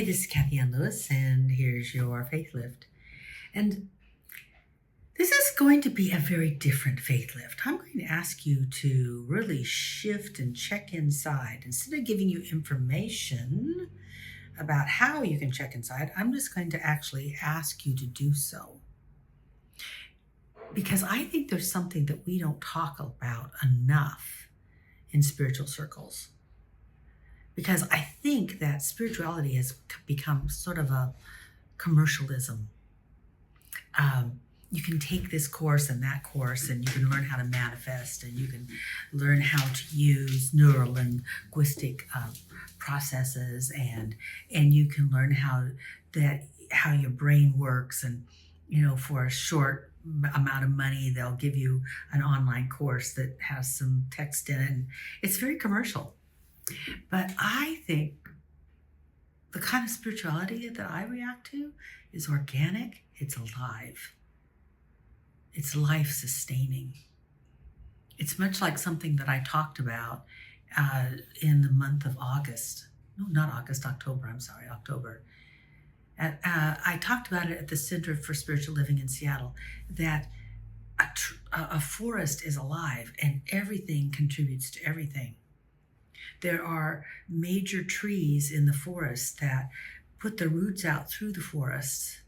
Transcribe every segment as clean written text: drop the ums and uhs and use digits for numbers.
this is Kathianne Lewis, and here's your faith lift. And this is going to be a very different faith lift. I'm going to ask you to really shift and check inside. Instead of giving you information about how you can check inside, I'm just going to actually ask you to do so. Because I think there's something that we don't talk about enough in spiritual circles. Because I think that spirituality has become sort of a commercialism. You can take this course and that course, and you can learn how to manifest, and you can learn how to use neurolinguistic processes, and you can learn how your brain works. And for a short amount of money, they'll give you an online course that has some text in it, and it's very commercial. But I think the kind of spirituality that I react to is organic, it's alive, it's life-sustaining. It's much like something that I talked about in the month of August. No, not August, October, October. I talked about it at the Center for Spiritual Living in Seattle, that a forest is alive and everything contributes to everything. There are major trees in the forest that put their roots out through the forest,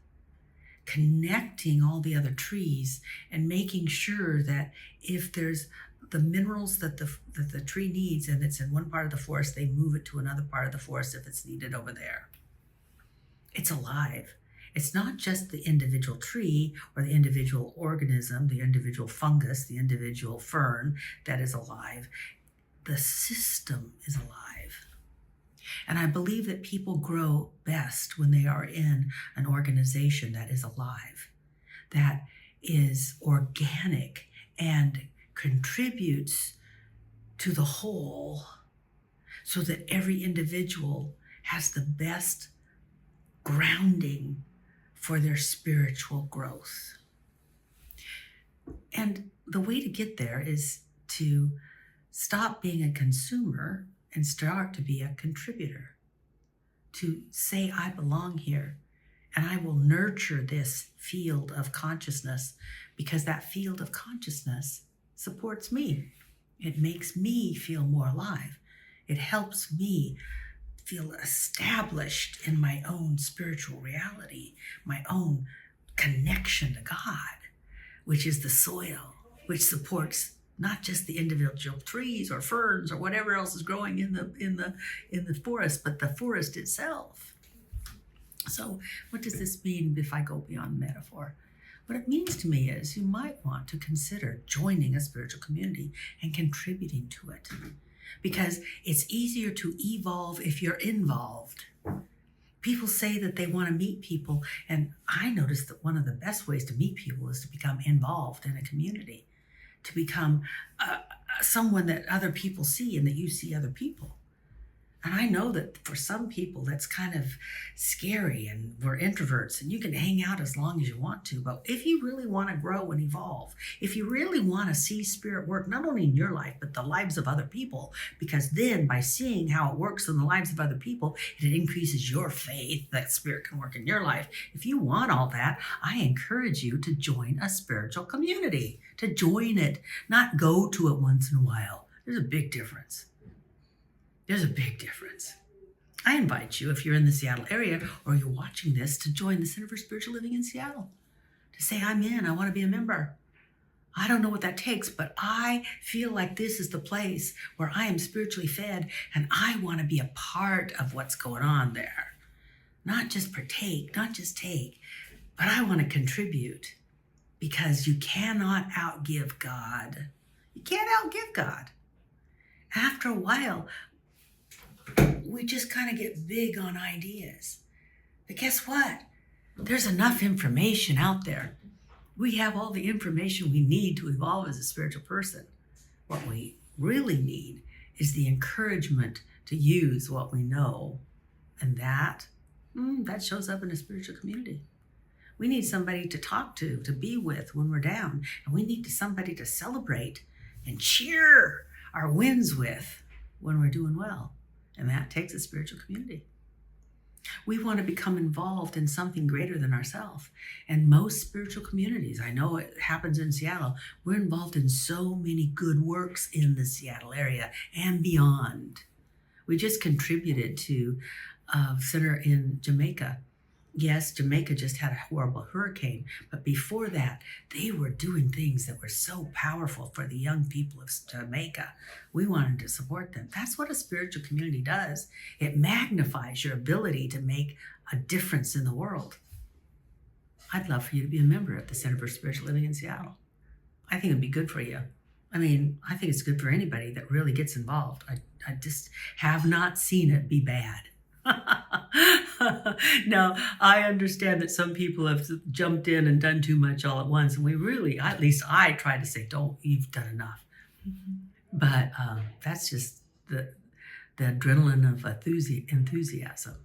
connecting all the other trees and making sure that if there's the minerals that the tree needs and it's in one part of the forest, they move it to another part of the forest if it's needed over there. It's alive. It's not just the individual tree or the individual organism, the individual fungus, the individual fern that is alive. The system is alive. And I believe that people grow best when they are in an organization that is alive, that is organic and contributes to the whole, so that every individual has the best grounding for their spiritual growth. And the way to get there is to stop being a consumer and start to be a contributor. To say, I belong here, and I will nurture this field of consciousness, because that field of consciousness supports me. It makes me feel more alive. It helps me feel established in my own spiritual reality, my own connection to God, which is the soil, which supports not just the individual trees or ferns or whatever else is growing in the forest, but the forest itself. So what does this mean if I go beyond metaphor? What it means to me is you might want to consider joining a spiritual community and contributing to it, because it's easier to evolve if you're involved. People say that they want to meet people, and I noticed that one of the best ways to meet people is to become involved in a community, to become someone that other people see and that you see other people. And I know that for some people that's kind of scary, and we're introverts, and you can hang out as long as you want to. But if you really want to grow and evolve, if you really want to see spirit work, not only in your life, but the lives of other people, because then by seeing how it works in the lives of other people, it increases your faith that spirit can work in your life. If you want all that, I encourage you to join a spiritual community, to join it, not go to it once in a while. There's a big difference. There's a big difference. I invite you, if you're in the Seattle area or you're watching this, to join the Center for Spiritual Living in Seattle. To say, I'm in, I want to be a member. I don't know what that takes, but I feel like this is the place where I am spiritually fed, and I want to be a part of what's going on there. Not just partake, not just take, but I want to contribute, because you cannot outgive God. You can't outgive God. After a while, we just kind of get big on ideas. But guess what? There's enough information out there. We have all the information we need to evolve as a spiritual person. What we really need is the encouragement to use what we know. And that shows up in a spiritual community. We need somebody to talk to be with when we're down. And we need somebody to celebrate and cheer our wins with when we're doing well. And that takes a spiritual community. We want to become involved in something greater than ourselves. And most spiritual communities, I know it happens in Seattle, we're involved in so many good works in the Seattle area and beyond. We just contributed to a center in Jamaica. Yes, Jamaica just had a horrible hurricane, but before that, they were doing things that were so powerful for the young people of Jamaica. We wanted to support them. That's what a spiritual community does. It magnifies your ability to make a difference in the world. I'd love for you to be a member of the Center for Spiritual Living in Seattle. I think it'd be good for you. I think it's good for anybody that really gets involved. I just have not seen it be bad. Now, I understand that some people have jumped in and done too much all at once, and we really, at least I try to say, you've done enough. But that's just the adrenaline of enthusiasm.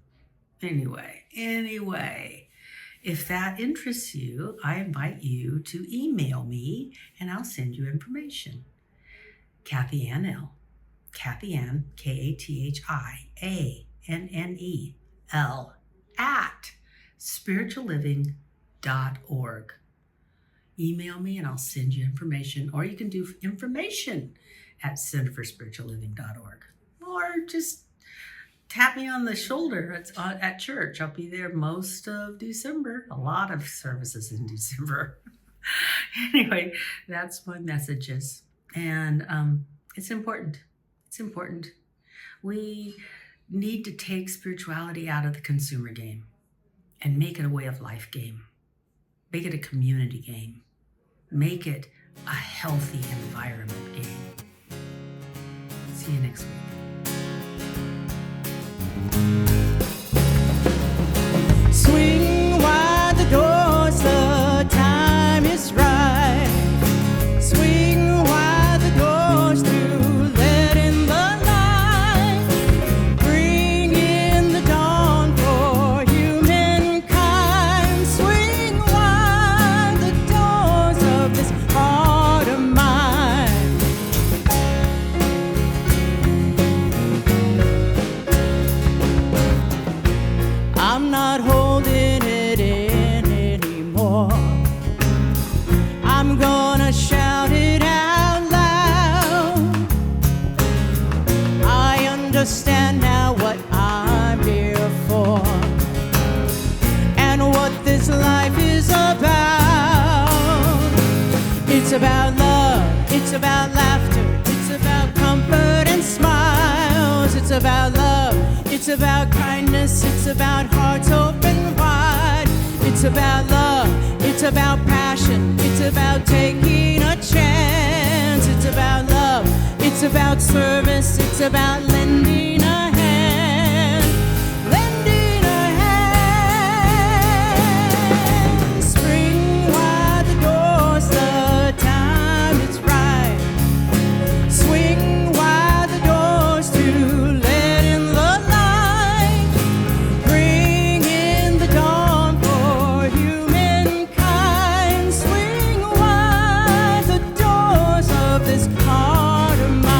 Anyway, if that interests you, I invite you to email me, and I'll send you information. Kathianne L. Kathianne, KathiannEL at spiritualliving.org. Email me and I'll send you information, or you can do information at centerforspiritualliving.org, or just tap me on the shoulder at church. I'll be there most of December. A lot of services in December. Anyway, that's my messages. And it's important. It's important. We need to take spirituality out of the consumer game and make it a way of life game. Make it a community game. Make it a healthy environment game. See you next week. Swing wide the doors, the time is right. Swing wide the doors to let in the light. Bring in the dawn for humankind. Swing wide the doors of this heart of mine. I'm not holding it in anymore. I'm gonna shout it out loud. I understand now what I'm here for and what this life is about. It's about love, it's about laughter, it's about comfort and smiles. It's about love, it's about kindness, it's about hearts open wide. It's about love, it's about passion, it's about taking a chance. It's about love, it's about service, it's about lending a hand. Lending a hand. Spring wide the doors, the time is right. Swing wide the doors to let in the light. Bring in the dawn for humankind. Swing wide the doors of this heart of mine.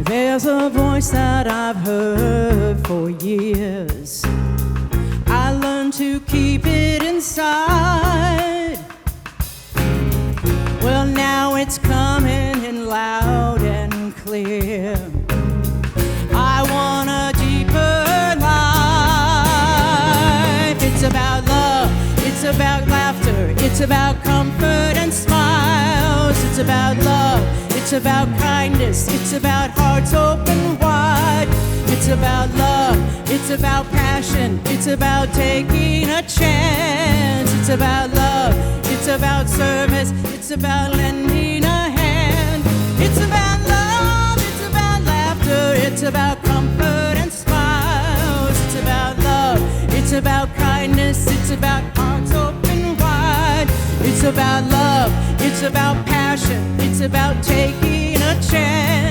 There's a voice that I've heard for years. I learned to keep it inside. Well, now it's coming in loud and clear. I want a deeper life. It's about love, it's about laughter, it's about comfort and smiles. It's about love, it's about kindness, it's about hearts open wide. It's about love, it's about passion, it's about taking a chance. It's about love, it's about service, it's about lending a hand. It's about love, it's about laughter, it's about comfort and smiles. It's about love, it's about kindness, it's about hearts open wide. It's about love, it's about passion, it's about taking a chance.